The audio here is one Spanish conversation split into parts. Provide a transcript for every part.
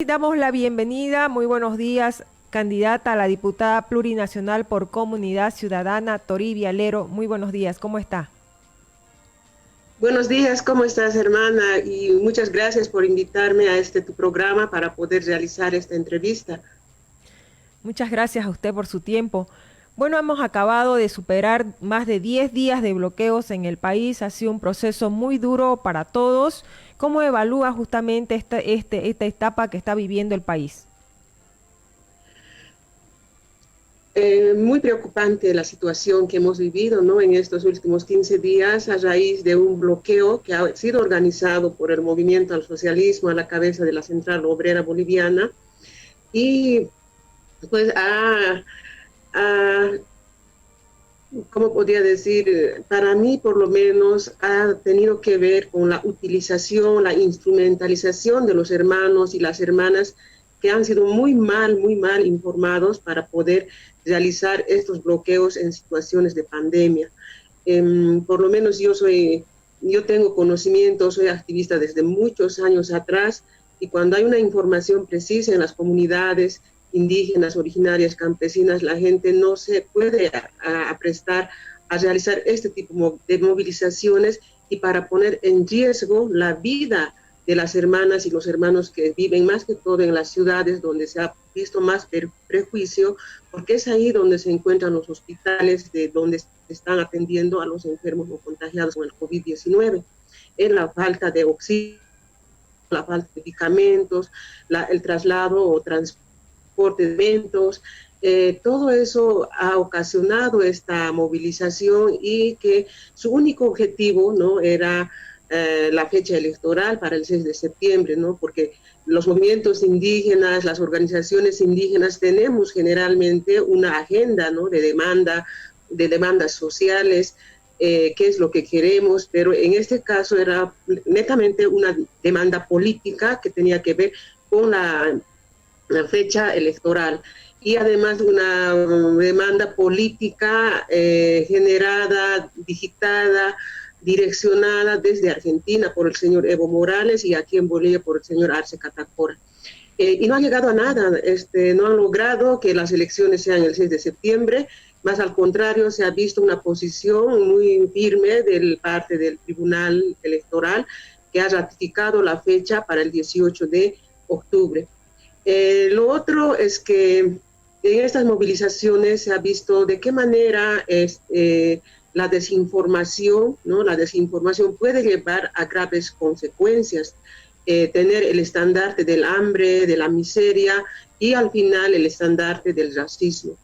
Damos la bienvenida, muy buenos días, candidata a la diputada plurinacional por Comunidad Ciudadana, Toribia Lero. Muy buenos días, ¿cómo está? Buenos días, ¿cómo estás, hermana? Y muchas gracias por invitarme a tu programa para poder realizar esta entrevista. Muchas gracias a usted por su tiempo. Bueno, hemos acabado de superar más de 10 días de bloqueos en el país. Ha sido un proceso muy duro para todos. ¿Cómo evalúa justamente esta etapa que está viviendo el país? Muy preocupante la situación que hemos vivido, ¿no? En estos últimos 15 días a raíz de un bloqueo que ha sido organizado por el Movimiento al Socialismo a la cabeza de la Central Obrera Boliviana y pues ha ¿cómo podría decir? Para mí, por lo menos, ha tenido que ver con la utilización, la instrumentalización de los hermanos y las hermanas que han sido muy mal informados para poder realizar estos bloqueos en situaciones de pandemia. Por lo menos yo tengo conocimiento, soy activista desde muchos años atrás y cuando hay una información precisa en las comunidades indígenas, originarias, campesinas, la gente no se puede prestar a realizar este tipo de movilizaciones y para poner en riesgo la vida de las hermanas y los hermanos que viven más que todo en las ciudades donde se ha visto más prejuicio, porque es ahí donde se encuentran los hospitales de donde están atendiendo a los enfermos o contagiados con el COVID-19, en la falta de oxígeno, la falta de medicamentos, el traslado o transporte de eventos, todo eso ha ocasionado esta movilización y que su único objetivo, ¿no?, era la fecha electoral para el 6 de septiembre, ¿no? Porque los movimientos indígenas, las organizaciones indígenas, tenemos generalmente una agenda, ¿no?, de demandas sociales, qué es lo que queremos, pero en este caso era netamente una demanda política que tenía que ver con la fecha electoral y además una demanda política generada, digitada, direccionada desde Argentina por el señor Evo Morales y aquí en Bolivia por el señor Arce Catacora. Y no ha llegado a nada, no han logrado que las elecciones sean el 6 de septiembre, más al contrario se ha visto una posición muy firme de parte del Tribunal Electoral que ha ratificado la fecha para el 18 de octubre. Lo otro es que en estas movilizaciones se ha visto de qué manera la desinformación, ¿no? La desinformación puede llevar a graves consecuencias, tener el estandarte del hambre, de la miseria y al final el estandarte del racismo.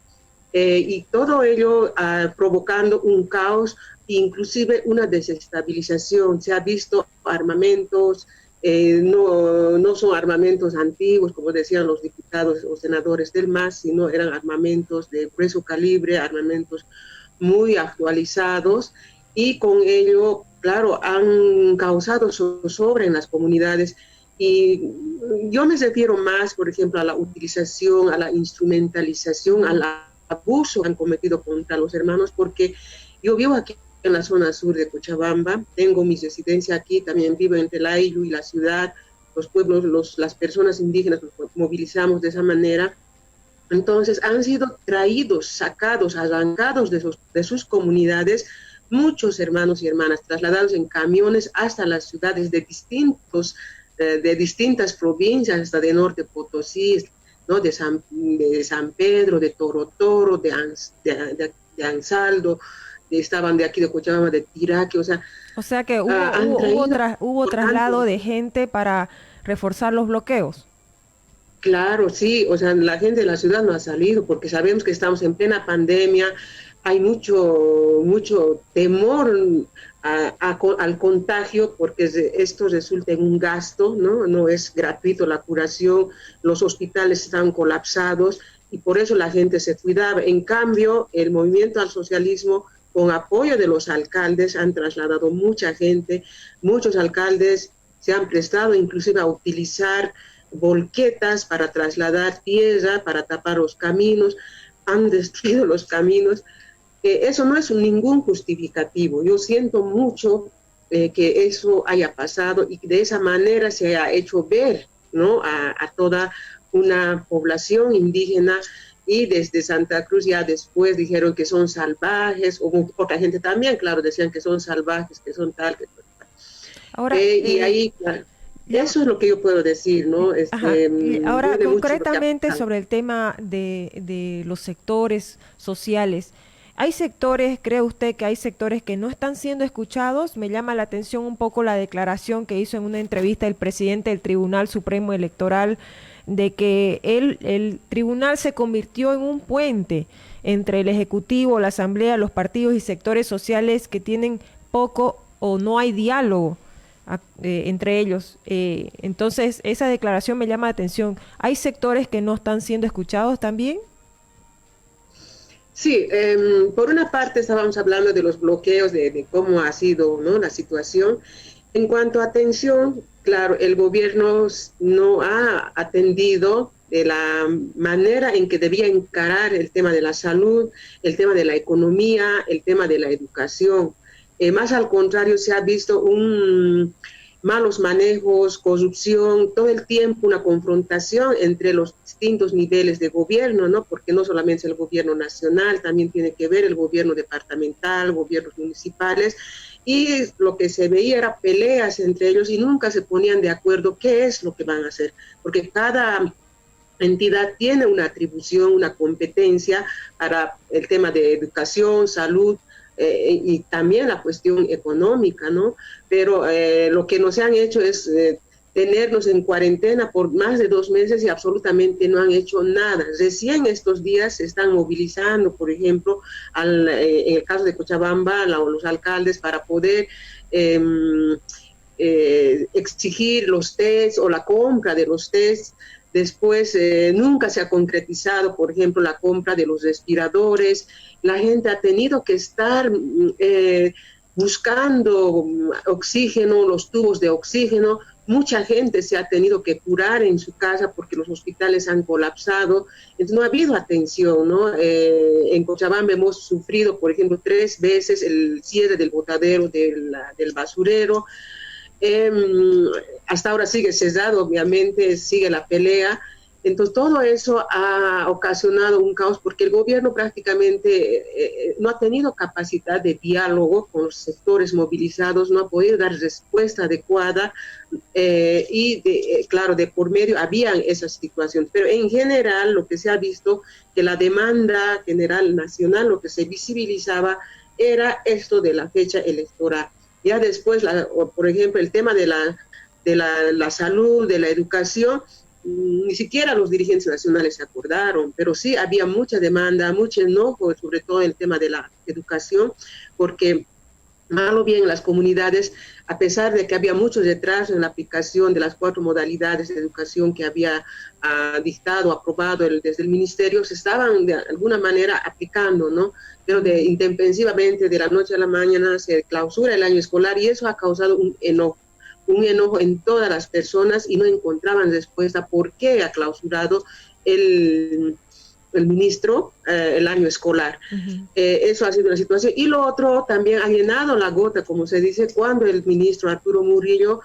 Y todo ello provocando un caos, inclusive una desestabilización. Se ha visto armamentos, no son armamentos antiguos, como decían los diputados o senadores del MAS, sino eran armamentos de grueso calibre, armamentos muy actualizados y con ello, claro, han causado zozobra en las comunidades. Y yo me refiero más, por ejemplo, a la utilización, a la instrumentalización, al abuso que han cometido contra los hermanos, porque yo vivo aquí en la zona sur de Cochabamba, tengo mi residencia aquí, también vivo entre el Ayllu y la ciudad, los pueblos, las personas indígenas nos movilizamos de esa manera. Entonces han sido traídos, sacados, arrancados de sus comunidades, muchos hermanos y hermanas, trasladados en camiones hasta las ciudades de distintas provincias, hasta de Norte Potosí, ¿no?, de San Pedro, de Toro, de Ansaldo, estaban de aquí de Cochabamba, de Tiraque, o sea, O sea que hubo, han hubo, hubo, traído, tra- hubo por traslado tanto, de gente para reforzar los bloqueos. claro, sí, o sea, la gente de la ciudad no ha salido porque sabemos que estamos en plena pandemia, hay mucho temor al contagio porque esto resulta en un gasto, ¿no? No es gratuito la curación, los hospitales están colapsados y por eso la gente se cuidaba. En cambio, el movimiento al socialismo, con apoyo de los alcaldes, han trasladado mucha gente, muchos alcaldes se han prestado inclusive a utilizar volquetas para trasladar tierra, para tapar los caminos, han destruido los caminos. Eso no es ningún justificativo. Yo siento mucho que eso haya pasado y de esa manera se ha hecho ver ¿no? A toda una población indígena, y desde Santa Cruz ya después dijeron que son salvajes, o otra gente también, claro, decían que son salvajes, que son tal, que tal. Ahora, Y ahí, claro, ya, eso es lo que yo puedo decir, ¿no? ajá, y ahora Duele mucho lo que ha concretamente pasado. sobre el tema de los sectores sociales. ¿Hay sectores, cree usted que hay sectores que no están siendo escuchados? Me llama la atención un poco la declaración que hizo en una entrevista el presidente del Tribunal Supremo Electoral de que el tribunal se convirtió en un puente entre el Ejecutivo, la Asamblea, los partidos y sectores sociales que tienen poco o no hay diálogo entre ellos. Entonces, esa declaración me llama la atención. ¿Hay sectores que no están siendo escuchados también? Sí, por una parte estábamos hablando de los bloqueos, de cómo ha sido, ¿no?, la situación. En cuanto a atención, claro, el gobierno no ha atendido de la manera en que debía encarar el tema de la salud, el tema de la economía, el tema de la educación. Más al contrario, se ha visto malos manejos, corrupción, todo el tiempo una confrontación entre los distintos niveles de gobierno, ¿no? Porque no solamente es el gobierno nacional, también tiene que ver el gobierno departamental, gobiernos municipales, y lo que se veía era peleas entre ellos y nunca se ponían de acuerdo qué es lo que van a hacer, porque cada entidad tiene una atribución, una competencia para el tema de educación, salud, y también la cuestión económica, ¿no? Pero lo que nos han hecho es tenernos en cuarentena por más de 2 meses y absolutamente no han hecho nada. Recién estos días se están movilizando, por ejemplo, en el caso de Cochabamba, los alcaldes para poder exigir los test o la compra de los test. Después, nunca se ha concretizado, por ejemplo, la compra de los respiradores. La gente ha tenido que estar buscando oxígeno, los tubos de oxígeno. Mucha gente se ha tenido que curar en su casa porque los hospitales han colapsado. Entonces, no ha habido atención, ¿no? En Cochabamba hemos sufrido, por ejemplo, 3 veces el cierre del botadero del basurero. Hasta ahora sigue cesado, obviamente, sigue la pelea. Entonces, todo eso ha ocasionado un caos porque el gobierno prácticamente no ha tenido capacidad de diálogo con los sectores movilizados, no ha podido dar respuesta adecuada claro, de por medio habían esas situaciones. Pero en general, lo que se ha visto, que la demanda general nacional, lo que se visibilizaba era esto de la fecha electoral. Ya después, por ejemplo, el tema de la salud, de la educación, ni siquiera los dirigentes nacionales se acordaron, pero sí había mucha demanda, mucho enojo, sobre todo en el tema de la educación, porque mal o bien las comunidades, a pesar de que había mucho retraso en la aplicación de las 4 modalidades de educación que había dictado, aprobado desde el ministerio, se estaban de alguna manera aplicando, ¿no? Pero intempestivamente, de la noche a la mañana, se clausura el año escolar y eso ha causado un enojo en todas las personas y no encontraban respuesta por qué ha clausurado el ministro el año escolar. Eso ha sido una situación. Y lo otro, también ha llenado la gota, como se dice, cuando el ministro Arturo Murillo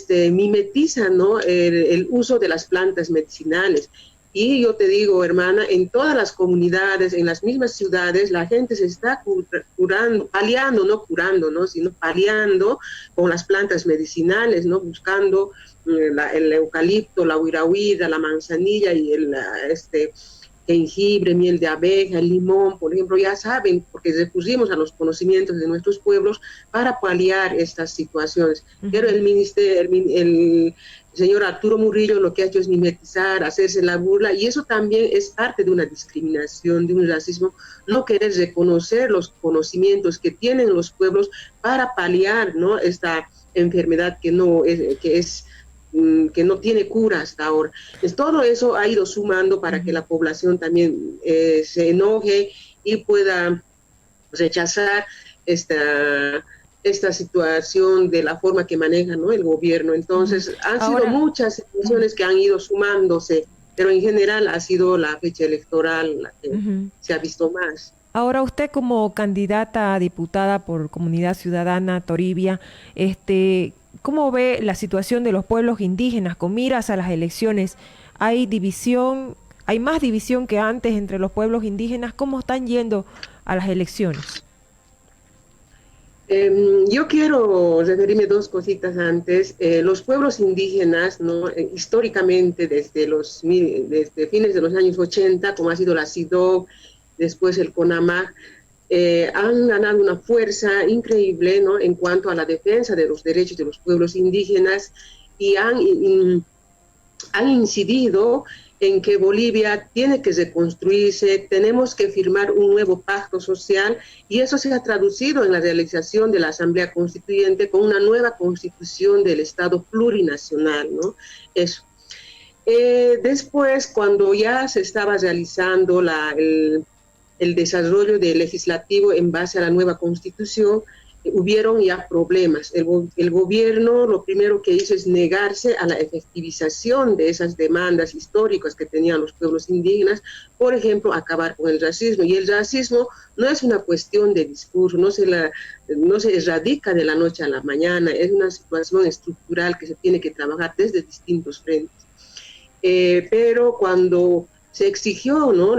mimetiza, ¿no?, el uso de las plantas medicinales. Y yo te digo, hermana, en todas las comunidades, en las mismas ciudades, la gente se está curando, paliando, no curando, ¿no?, sino paliando con las plantas medicinales, ¿no?, buscando el eucalipto, la huirahuira, la manzanilla y el jengibre, miel de abeja, el limón, por ejemplo. Ya saben, porque recurrimos a los conocimientos de nuestros pueblos para paliar estas situaciones. Pero el señor Arturo Murillo lo que ha hecho es mimetizar, hacerse la burla, y eso también es parte de una discriminación, de un racismo, no querer reconocer los conocimientos que tienen los pueblos para paliar, ¿no?, esta enfermedad que no tiene cura hasta ahora. Entonces, todo eso ha ido sumando para que la población también se enoje y pueda rechazar esta situación de la forma que maneja, ¿no?, el gobierno. Entonces, han sido muchas situaciones que han ido sumándose, pero en general ha sido la fecha electoral la que se ha visto más. Ahora, usted como candidata a diputada por Comunidad Ciudadana Toribia, ¿cómo ve la situación de los pueblos indígenas con miras a las elecciones? ¿Hay división, hay más división que antes entre los pueblos indígenas? ¿Cómo están yendo a las elecciones? Yo quiero referirme dos cositas antes. Los pueblos indígenas, ¿no? Históricamente, desde fines de los años 80, como ha sido la CIDOB, después el CONAMAG, han ganado una fuerza increíble, ¿no? En cuanto a la defensa de los derechos de los pueblos indígenas y han incidido en que Bolivia tiene que reconstruirse, tenemos que firmar un nuevo pacto social y eso se ha traducido en la realización de la Asamblea Constituyente con una nueva constitución del Estado plurinacional, ¿no? Eso. Después, cuando ya se estaba realizando el desarrollo del legislativo en base a la nueva constitución, hubieron ya problemas. El gobierno lo primero que hizo es negarse a la efectivización de esas demandas históricas que tenían los pueblos indígenas, por ejemplo, acabar con el racismo. Y el racismo no es una cuestión de discurso, no se erradica de la noche a la mañana, es una situación estructural que se tiene que trabajar desde distintos frentes. Pero cuando se exigió, ¿no?,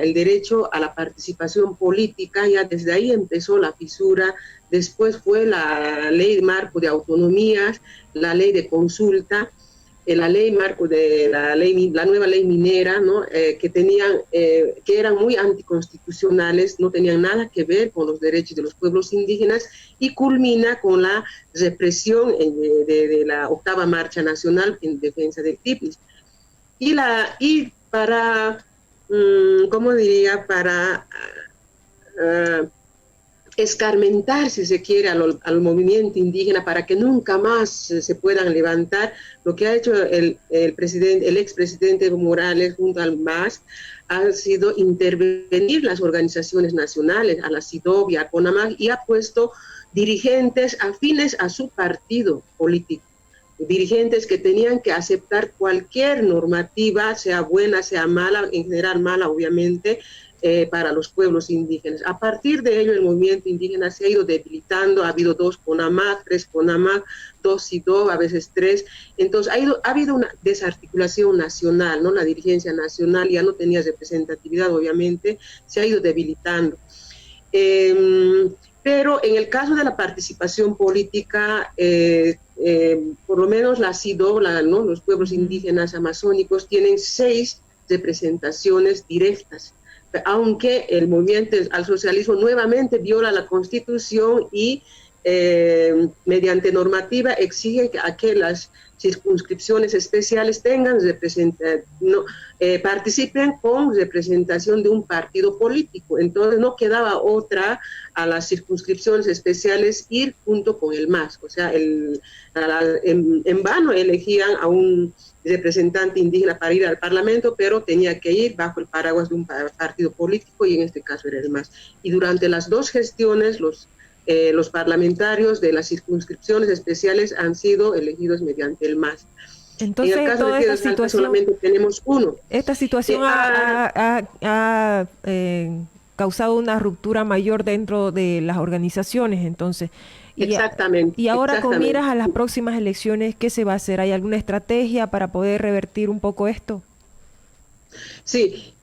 el derecho a la participación política, ya desde ahí empezó la fisura. Después fue la ley marco de autonomías, la ley de consulta, la ley marco de la nueva ley minera, ¿no? Que eran muy anticonstitucionales, no tenían nada que ver con los derechos de los pueblos indígenas, y culmina con la represión de la octava marcha nacional en defensa del TIPIS. Y para, ¿cómo diría?, para escarmentar, si se quiere, al movimiento indígena para que nunca más se puedan levantar, lo que ha hecho el expresidente Evo Morales junto al MAS ha sido intervenir las organizaciones nacionales, a la CIDOB y a CONAMAG, y ha puesto dirigentes afines a su partido político, dirigentes que tenían que aceptar cualquier normativa, sea buena, sea mala, en general mala, obviamente, para los pueblos indígenas. A partir de ello, el movimiento indígena se ha ido debilitando. Ha habido 2 CONAMAG, 3 CONAMAG, 2 CIDOB, a veces 3. Entonces, ha habido una desarticulación nacional, ¿no? La dirigencia nacional ya no tenía representatividad, obviamente, se ha ido debilitando. Pero en el caso de la participación política, por lo menos la CIDOB, ¿no?, los pueblos indígenas amazónicos, tienen 6 representaciones directas, aunque el movimiento al socialismo nuevamente viola la Constitución y mediante normativa exige que las circunscripciones especiales participen con representación de un partido político. Entonces no quedaba otra a las circunscripciones especiales ir junto con el MAS. O sea, en vano elegían a un representante indígena para ir al Parlamento, pero tenía que ir bajo el paraguas de un partido político, y en este caso era el MAS. Y durante las 2 gestiones, los parlamentarios de las circunscripciones especiales han sido elegidos mediante el MAS. Entonces, en el caso toda de esta situación, solamente tenemos uno. Esta situación ha causado una ruptura mayor dentro de las organizaciones, entonces. Exactamente. Y ahora, exactamente, con miras a las próximas elecciones, ¿qué se va a hacer? ¿Hay alguna estrategia para poder revertir un poco esto? Sí,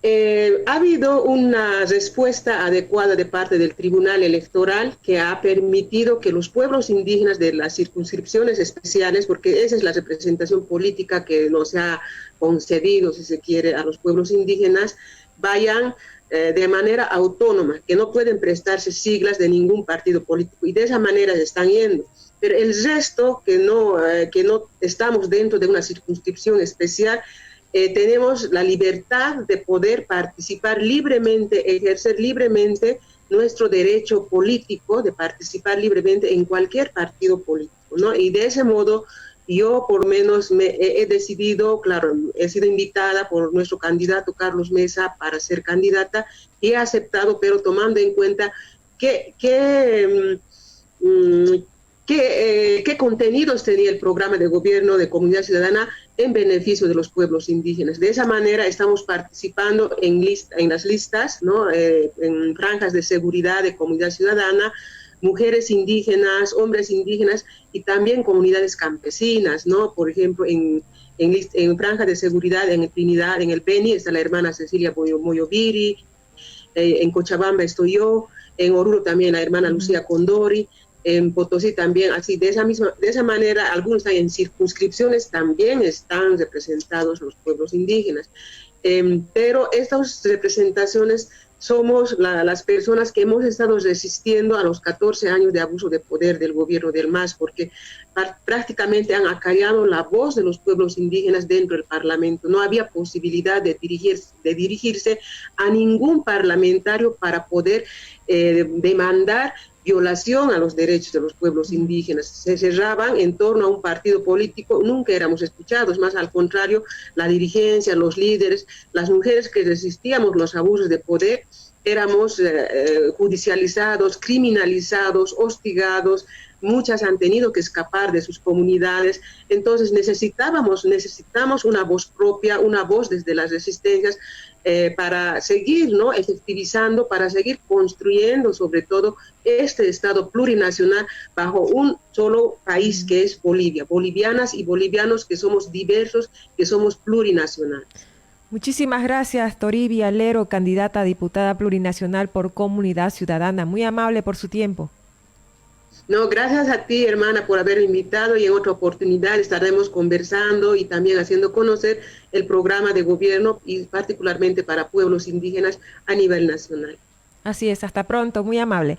ha habido una respuesta adecuada de parte del Tribunal Electoral que ha permitido que los pueblos indígenas de las circunscripciones especiales, porque esa es la representación política que nos ha concedido, si se quiere, a los pueblos indígenas, vayan de manera autónoma, que no pueden prestarse siglas de ningún partido político, y de esa manera se están yendo. Pero el resto, que no estamos dentro de una circunscripción especial, tenemos la libertad de poder participar libremente, ejercer libremente nuestro derecho político de participar libremente en cualquier partido político, ¿no? Y de ese modo, yo por lo menos he decidido, claro, he sido invitada por nuestro candidato Carlos Mesa para ser candidata, y he aceptado, pero tomando en cuenta qué contenidos tenía el programa de gobierno de Comunidad Ciudadana en beneficio de los pueblos indígenas. De esa manera estamos participando en las listas, ¿no? En franjas de seguridad de Comunidad Ciudadana, mujeres indígenas, hombres indígenas y también comunidades campesinas, ¿no? Por ejemplo, en Franja de Seguridad, en Trinidad, en el Beni, está la hermana Cecilia Moyoviri, en Cochabamba estoy yo, en Oruro también la hermana Lucía Condori, en Potosí también, así de esa manera, algunos están en circunscripciones, también están representados los pueblos indígenas. Pero estas representaciones somos las personas que hemos estado resistiendo a los 14 años de abuso de poder del gobierno del MAS, porque prácticamente han acallado la voz de los pueblos indígenas dentro del Parlamento. No había posibilidad de dirigirse a ningún parlamentario para poder demandar violación a los derechos de los pueblos indígenas. Se cerraban en torno a un partido político, nunca éramos escuchados, más al contrario, la dirigencia, los líderes, las mujeres que resistíamos los abusos de poder, éramos judicializados, criminalizados, hostigados, muchas han tenido que escapar de sus comunidades, entonces necesitamos una voz propia, una voz desde las resistencias, para seguir, ¿no?, efectivizando, para seguir construyendo sobre todo este Estado plurinacional bajo un solo país que es Bolivia, bolivianas y bolivianos que somos diversos, que somos plurinacionales. Muchísimas gracias, Toribia Lero, candidata a diputada plurinacional por Comunidad Ciudadana. Muy amable por su tiempo. No, gracias a ti, hermana, por haber invitado, y en otra oportunidad estaremos conversando y también haciendo conocer el programa de gobierno y particularmente para pueblos indígenas a nivel nacional. Así es, hasta pronto, muy amable.